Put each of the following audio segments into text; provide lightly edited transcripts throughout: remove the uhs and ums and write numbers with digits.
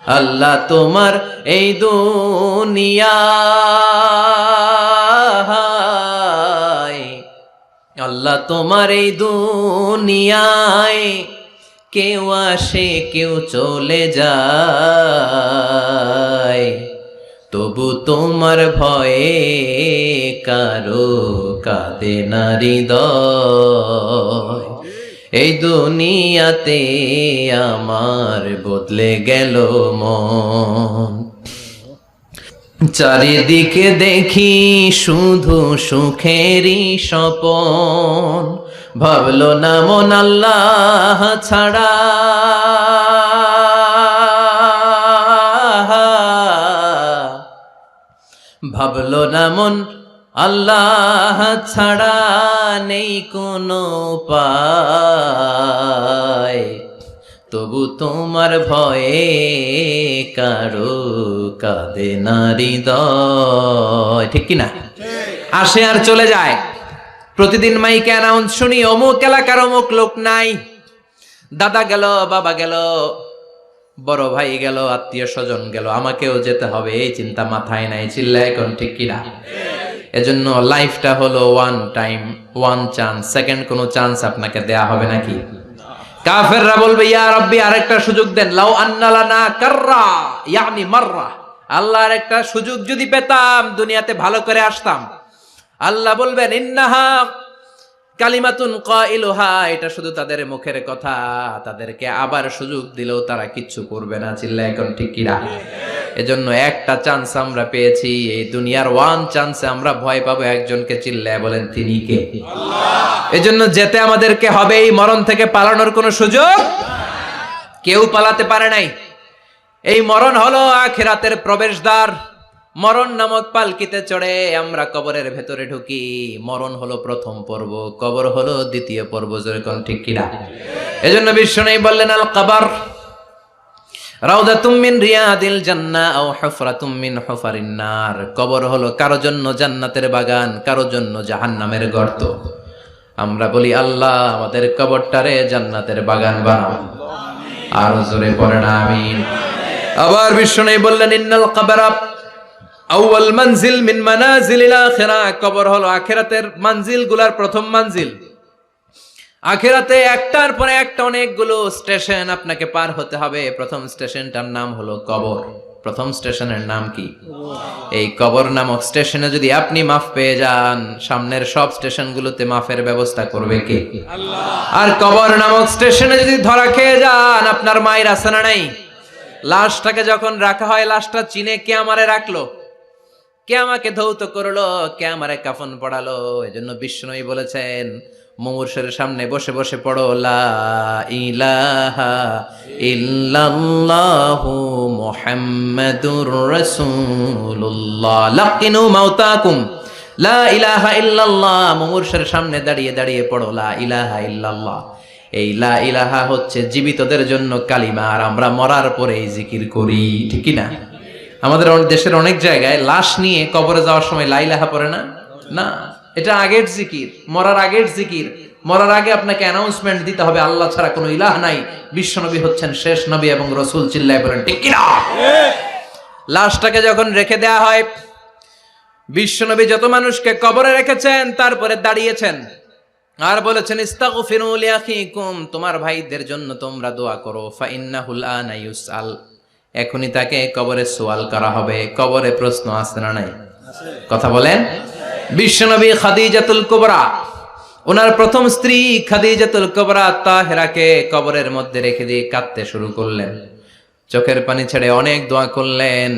আল্লাহ তোমার এই দুনিয়ায়, আল্লাহ তোমার এই দুনিয়ায় কেউ আসে কেউ চলে যায়, তবু তোমার ভয়ে কারো কাঁদে না হৃদয়। এই দুনিয়াতে আমার বদলে গেল মন, চারিদিকে দেখি শুধু সুখেরই স্বপন। ভাবলো না মন আল্লাহ ছাড়া, ভাবলো না মন আল্লাহ ছাড়া নেই কোনো উপায়, তবু তোমার ভয়ে কারো কাঁদে না হৃদয়। ঠিক কিনা? আসে আর চলে যায়। প্রতিদিন মাইকে অ্যানাউন্স শুনি অমুক এলাকার অমুক লোক নাই, দাদা গেল, বাবা গেল, বড় ভাই গেল, আত্মীয় স্বজন গেল, আমাকেও যেতে হবে, এই চিন্তা মাথায় নাই। চিল্লা এখন ঠিক কিনা? এজন্য লাইফটা হলো one time, one chance, second কোনো চান্স আপনাকে দেয়া হবে নাকি? কাফেররা বলবে ইয়া রাব্বি আরেকটা সুযোগ দেন, লাউ আন্না লানা কাররা ইয়ানি মাররা, আল্লাহ আরেকটা সুযোগ যদি পেতাম দুনিয়াতে ভালো করে আসতাম। আল্লাহ বলবেন ইন্নাহা কালিমাতুন কাইলুহা, এটা শুধু তাদের মুখের কথা, তাদেরকে আবার সুযোগ দিলেও তারা কিচ্ছু করবে না। চিল্লা এখন ঠিক কিনা? এজন্য একটা চান্স আমরা পেয়েছি, এই দুনিয়ার ওয়ান চান্সে আমরা ভয় পাবো একজনকে। চিল্লায় বলেন তিনি কে? আল্লাহ। এজন্য যেতে আমাদেরকে হবে, এই মরণ থেকে পালানোর কোনো সুযোগ কেউ পালাতে পারে নাই। এই মরণ হলো আখিরাতের প্রবেশদ্বার। মরণ নামক পালকিতে চড়ে আমরা কবরের ভেতরে ঢুকি। মরণ হলো প্রথম পর্ব, কবর হলো দ্বিতীয় পর্ব। যেরকম ঠিক কিনা? এজন্য বিশ্বনবী বললেন আল কবর রাউদাতুম মিন রিয়াদিল জান্নাহ আও হুফরাতুম মিন হুফারিন নার। কবর হলো কারো জন্য জান্নাতের বাগান, কারো জন্য জাহান্নামের গর্ত। আমরা বলি আল্লাহ আমাদের কবরটারে জান্নাতের বাগান বানাও। আর জোরে পড়েন আমিন। আবার বিশ্বনবী বললেন ইন্নাল কবরা আউয়াল মানজিল মিন মানাজিলিল আখিরাহ। কবর হলো আখিরাতের মানজিলগুলোর প্রথম মানজিল। আখিরাতে একটার পরে একটা অনেকগুলো স্টেশন আপনাকে পার হতে হবে। প্রথম স্টেশনটার নাম হলো কবর। প্রথম স্টেশনের নাম কি? এই কবর নামক স্টেশনে যদি আপনি মাফ পেয়ে যান, সামনের সব স্টেশনগুলোতে মাফের ব্যবস্থা করবে কে? আল্লাহ। আর কবর নামক স্টেশনে যদি ধরা খেয়ে যান, আপনার মায়ের আছে না নাই? লাশটাকে যখন রাখা হয়, লাশটা চিনে কে আমারে রাখলো, কে আমাকে ধৌত করলো, কে আমারে কাফন পড়ালো। এজন্য বিষ্ণুই বলেছেন মুমূর্ষের সামনে বসে বসে পড়ো লা ইলাহা ইল্লাল্লাহু মুহাম্মাদুর রাসূলুল্লাহ। লাকিনু মাউতাকুম লা ইলাহা ইল্লাল্লাহ। মুমূর্ষের সামনে দাঁড়িয়ে দাঁড়িয়ে পড়ো লা ইলাহা ইল্লাল্লাহ। এই লা ইলাহা হচ্ছে জীবিতদের জন্য কালিমা, আর আমরা মরার পরে এই জিকির করি। ঠিক কি না? আমাদের দেশের অনেক জায়গায় লাশ নিয়ে কবরে যাওয়ার সময় লা ইলাহা পড়ে না। না, এটা আগের জিকির, মরার আগের জিকির। মরার আগে আপনাকে অ্যানাউন্সমেন্ট দিতে হবে আল্লাহ ছাড়া কোনো ইলাহ নাই, বিশ্বনবী হচ্ছেন শেষ নবী এবং রাসূল। চিল্লায় বলেন ঠিক কি না? লাশটাকে যখন রেখে দেয়া হয়, বিশ্বনবী যত মানুষকে কবরে রেখেছেন তারপরে দাঁড়িয়েছেন আর বলেছেন ইস্তাগফিরু লিআখিকুম, তোমার ভাইদের জন্য তোমরা দোয়া করো। ফাইন্নাহুল আনা ইউসআল, এখনই তাকে কবরে সওয়াল করা হবে। কবরে প্রশ্ন আছে না নাই? কথা বলেন। বিশ্বনবী খাদিজাতুল কুবরা, ওনার প্রথম স্ত্রী খাদিজাতুল কুবরা তাহেরাকে কবরের মধ্যে রেখে দিয়ে কাঁদতে শুরু করলেন। চোখের পানি ছেড়ে অনেক দোয়া করলেন।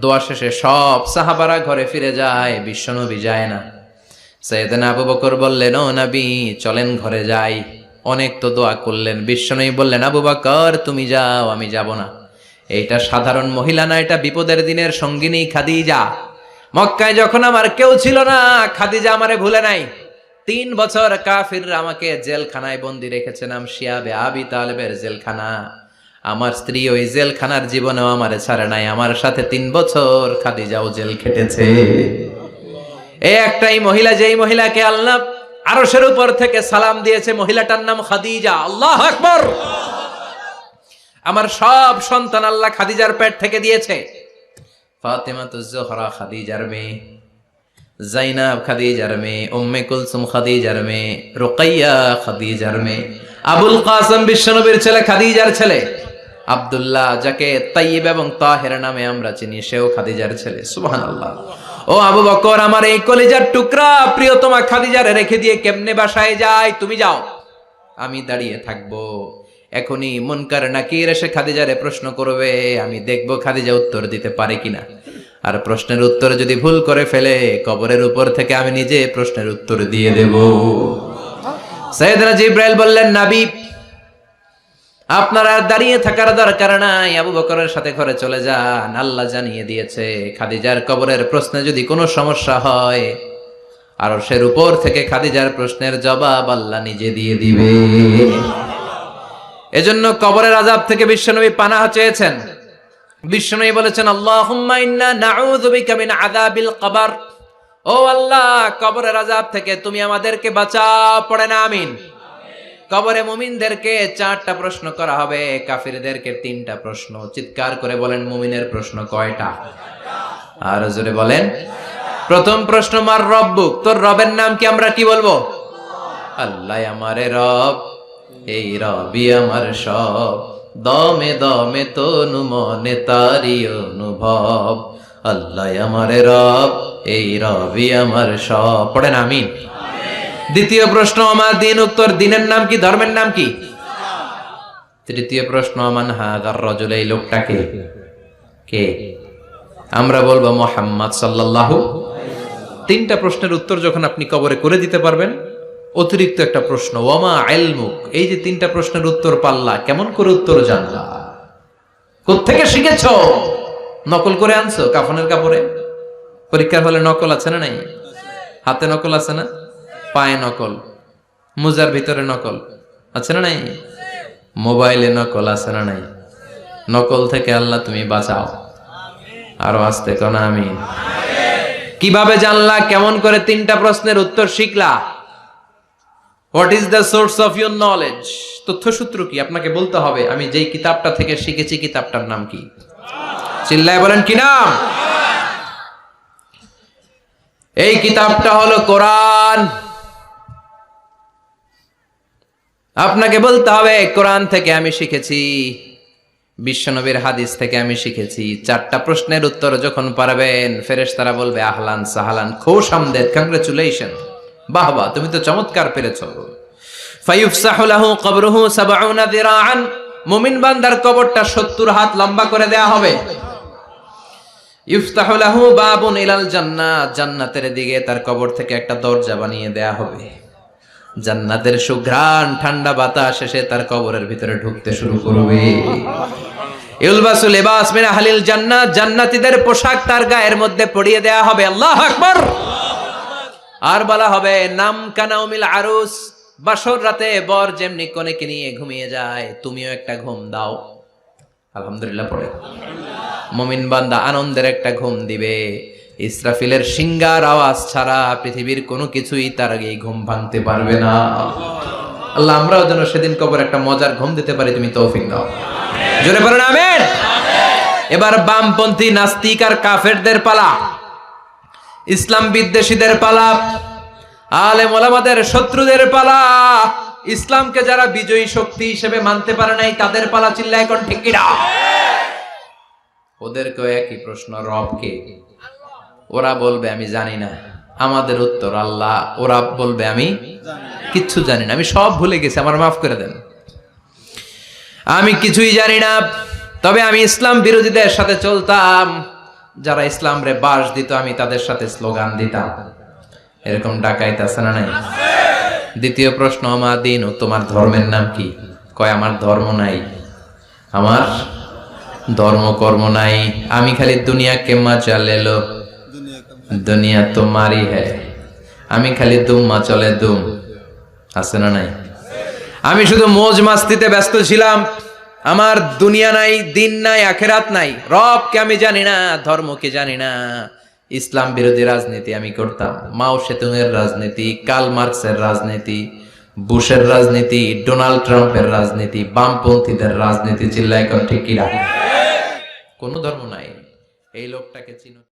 দোয়া শেষে সব সাহাবারা ঘরে ফিরে যায়, বিশ্বনবী যায় না। সাইয়েদনা আবু বকর বললেন ও নবী চলেন ঘরে যাই। অনেক তো দোয়া করলেন। বিশ্বনবী বললেন আবু বকর তুমি যাও, আমি যাব না। এইটা সাধারণ মহিলা না, এটা বিপদের দিনের সঙ্গিনী খাদিজা। মক্কায় যখন আমার কেউ ছিল না, খাদিজা আমারে ভুলে নাই। 3 বছর কাফিররা আমাকে জেলখানায় বন্দি রেখেছিলাম, শিয়াবে আবি তালেবের জেলখানা। আমার স্ত্রী ওই জেলখানার জীবনেও আমারে ছাড়ে নাই। আমার সাথে 3 বছর খাদিজাও জেল খেটেছে। এই একটাই মহিলা, যেই মহিলাকে আল্লাহ আরশের উপর থেকে সালাম দিয়েছে, মহিলাটার নাম খাদিজা। আল্লাহু আকবার। আমার সব সন্তান আল্লাহ খাদিজার পেট থেকে দিয়েছে। ফাতেমাতুজ জোহরা খাদিজার মেয়ে, জাইনাব খাদিজার মেয়ে, উম্মে কুলসুম খাদিজার মেয়ে, রুকাইয়া খাদিজার মেয়ে, আবুল কাসেম বিশ্বনবীর ছেলে খাদিজার ছেলে, আব্দুল্লাহ যাকে তাইয়্যিব এবং তাহের নামে আমরা চিনি, সেও খাদিজার ছেলে। সুবহানাল্লাহ। ও আবু বকর, আমার এই কলিজার টুকরা প্রিয়তমা খাদিজারে রেখে দিয়ে কেমনে বাসায় যায়? তুমি যাও, আমি দাঁড়িয়ে থাকবো। এখনই মুনকার নাকির এসে খাদিজারে প্রশ্ন করবে, আমি দেখবো খাদিজা উত্তর দিতে পারে কিনা। আর প্রশ্নের উত্তর যদি ভুল করে ফেলে, কবরের উপর থেকে আমি নিজে প্রশ্নের উত্তর দিয়ে দেব। সাইয়েদনা জিবরাইল বললেন, নবী আপনার আর দাঁড়িয়ে থাকার দরকার নাই, আবু বকরের সাথে ঘরে চলে যান। আল্লাহ জানিয়ে দিয়েছে খাদিজার কবরের প্রশ্নে যদি কোনো সমস্যা হয়, আরশের উপর থেকে খাদিজার প্রশ্নের জবাব আল্লাহ নিজে দিয়ে দিবে। এজন্য কবরের আযাব থেকে বিশ্বনবী পানাহ চেয়েছেন। বিশ্বনবী বলেছেন, আল্লাহুম্মা ইন্না নাউযু বিকা মিন আযাবিল কবর। ও আল্লাহ, কবরের আযাব থেকে তুমি আমাদেরকে বাঁচাও। পড়েন আমিন। কবরে মুমিনদেরকে 4টা প্রশ্ন করা হবে, কাফিরদেরকে 3টা প্রশ্ন। চিৎকার করে বলেন, মুমিনের প্রশ্ন কয়টা? আর জোরে বলেন। প্রথম প্রশ্ন, মার রব্বুক, তোর রবের নাম কি? আমরা কি বলবো? আল্লাহ আমারে রব, এই রবি আমার সব, দমে দমে তনু মনে তারি অনুভব। আল্লাহ আমারে রব, এই রবি আমার সব। পড়েন আমিন। দ্বিতীয় প্রশ্ন, আমার দিন, উত্তর দিনের নাম কি? ধর্মের নাম কি? তৃতীয় প্রশ্ন, আমান হাযার রাজুল, এই লোকটাকে কে? আমরা বলবো মুহাম্মদ সাল্লাল্লাহু। 3টা প্রশ্নের উত্তর যখন আপনি কবরে করে দিতে পারবেন, অতিরিক্ত একটা প্রশ্ন, ওয়ামা ইলমুক, এই যে 3টা প্রশ্নের উত্তর পাল্লা, কেমন করে উত্তর জানলা? কোত্থেকে শিখেছো? নকল করে আনছো কাফনের কাপড়ে? পরীক্ষার হলে নকল আছে না নাই? হাতে নকল আছে না? পায়ে নকল, মুজার ভিতরে নকল আছে না নাই? মোবাইলে নকল আছে না নাই? নকল থেকে আল্লাহ তুমি বাঁচাও। আরো আসতে কোন আমিন। কিভাবে জানলা? কেমন করে 3টা প্রশ্নের উত্তর শিখলা? What is the source of your knowledge? তথ্যসূত্র কি? আপনাকে বলতে হবে, আমি যেই কিতাবটা থেকে শিখেছি কিতাবটার নাম কি? চিল্লায় বলেন, কি নাম? এই কিতাবটা হলো কোরআন। আপনাকে বলতে হবে, কোরআন থেকে আমি শিখেছি, বিশ্বনবীর হাদিস থেকে আমি শিখেছি। 4টা প্রশ্নের উত্তর যখন পারবেন, ফেরেশতারা বলবে, আহলান সাহালান, খুশ আমদেদ, কংগ্রেচুলেশন, বাহ বাহ, তুমি তো চমৎকার পেরেছো। ফায়ুফসাহু লাহু কবরুহু ৭০ যিরাআন, মুমিন বান্দার কবরটা ৭০ হাত লম্বা করে দেয়া হবে। ইফতাহু লাহু বাবুন ইলাল জান্নাহ, জান্নাতের দিকে তার কবর থেকে একটা দরজা বানিয়ে দেয়া হবে। জান্নাতের সুঘ্রাণ ঠান্ডা বাতাস এসে তার কবরের ভিতরে ঢুকতে শুরু করবে। ইউলবাসু লিবাস মিন আহলিল জান্নাহ, জান্নাতীদের পোশাক তার গায়ের মধ্যে পরিয়ে দেয়া হবে। আল্লাহু আকবার। আর বলা হবে, নাম কানাউমিল আরুস, বাসর রাতে বর যেমনি কনেকে নিয়ে ঘুমিয়ে যায়, তুমিও একটা ঘুম দাও। আলহামদুলিল্লাহ পড়ে। মুমিন বান্দা আনন্দের একটা ঘুম দিবে। ইসরাফিলের সিংগার আওয়াজ ছাড়া পৃথিবীর কোনো কিছুই তার আগে এই ঘুম ভাঙতে পারবে না। আল্লাহ আমরাও যেন সেদিন কবর একটা মজার ঘুম দিতে পারি, তুমি তৌফিক দাও। জোরে বলেন আমিন। এবার বামপন্থী নাস্তিক আর কাফেরদের পালা, ইসলাম বিদ্বেষীদের পালা, আলেম ওলামাদের শত্রুদের পালা, ইসলামকে যারা বিজয়ী শক্তি হিসেবে মানতে পারে নাই তাদের পালা। চিল্লায় এখন ঠিক কিনা? ওদেরকেও একই প্রশ্ন, রব কে? ওরা বলবে আমি জানি না। আমাদের উত্তর আল্লাহ। ওরা বলবে আমি কিচ্ছু জানি না, আমি সব ভুলে গেছি, আমার মাফ করে দেন, আমি কিছুই জানি না। তবে আমি ইসলাম বিরোধীদের সাথে চলতাম, যারা ইসলাম রে বাস দিত আমি তাদের সাথে স্লোগান দিতাম। এরকম ডাকাইত আছে না নাই? দ্বিতীয় প্রশ্ন, আমার দিন, ও তোমার ধর্মের নাম কি? কয় আমার ধর্ম নাই, আমার ধর্ম কর্ম নাই, আমি খালি দুনিয়া কে মজা লেলো, দুনিয়া তোমারই হ্যায়, আমি খালি দুম্মা চলে দুম। আছে না নাই? আমি শুধু মৌজ মাস্তিতে ব্যস্ত ছিলাম, আমার দুনিয়া নাই, দিন নাই, আখেরাত নাই, রবকে আমি জানি না, ধর্মকে জানি না। ইসলাম বিরোধী রাজনীতি আমি করতাম, মাও সেতুংয়ের রাজনীতি, কার্ল মার্কসের রাজনীতি, বুশের রাজনীতি, ডোনাল্ড ট্রাম্পের রাজনীতি, বামপন্থীদের রাজনীতি, চিল্লায় কর ঠিক কিনা? কোন ধর্ম নাই। এই লোকটাকে চিনো?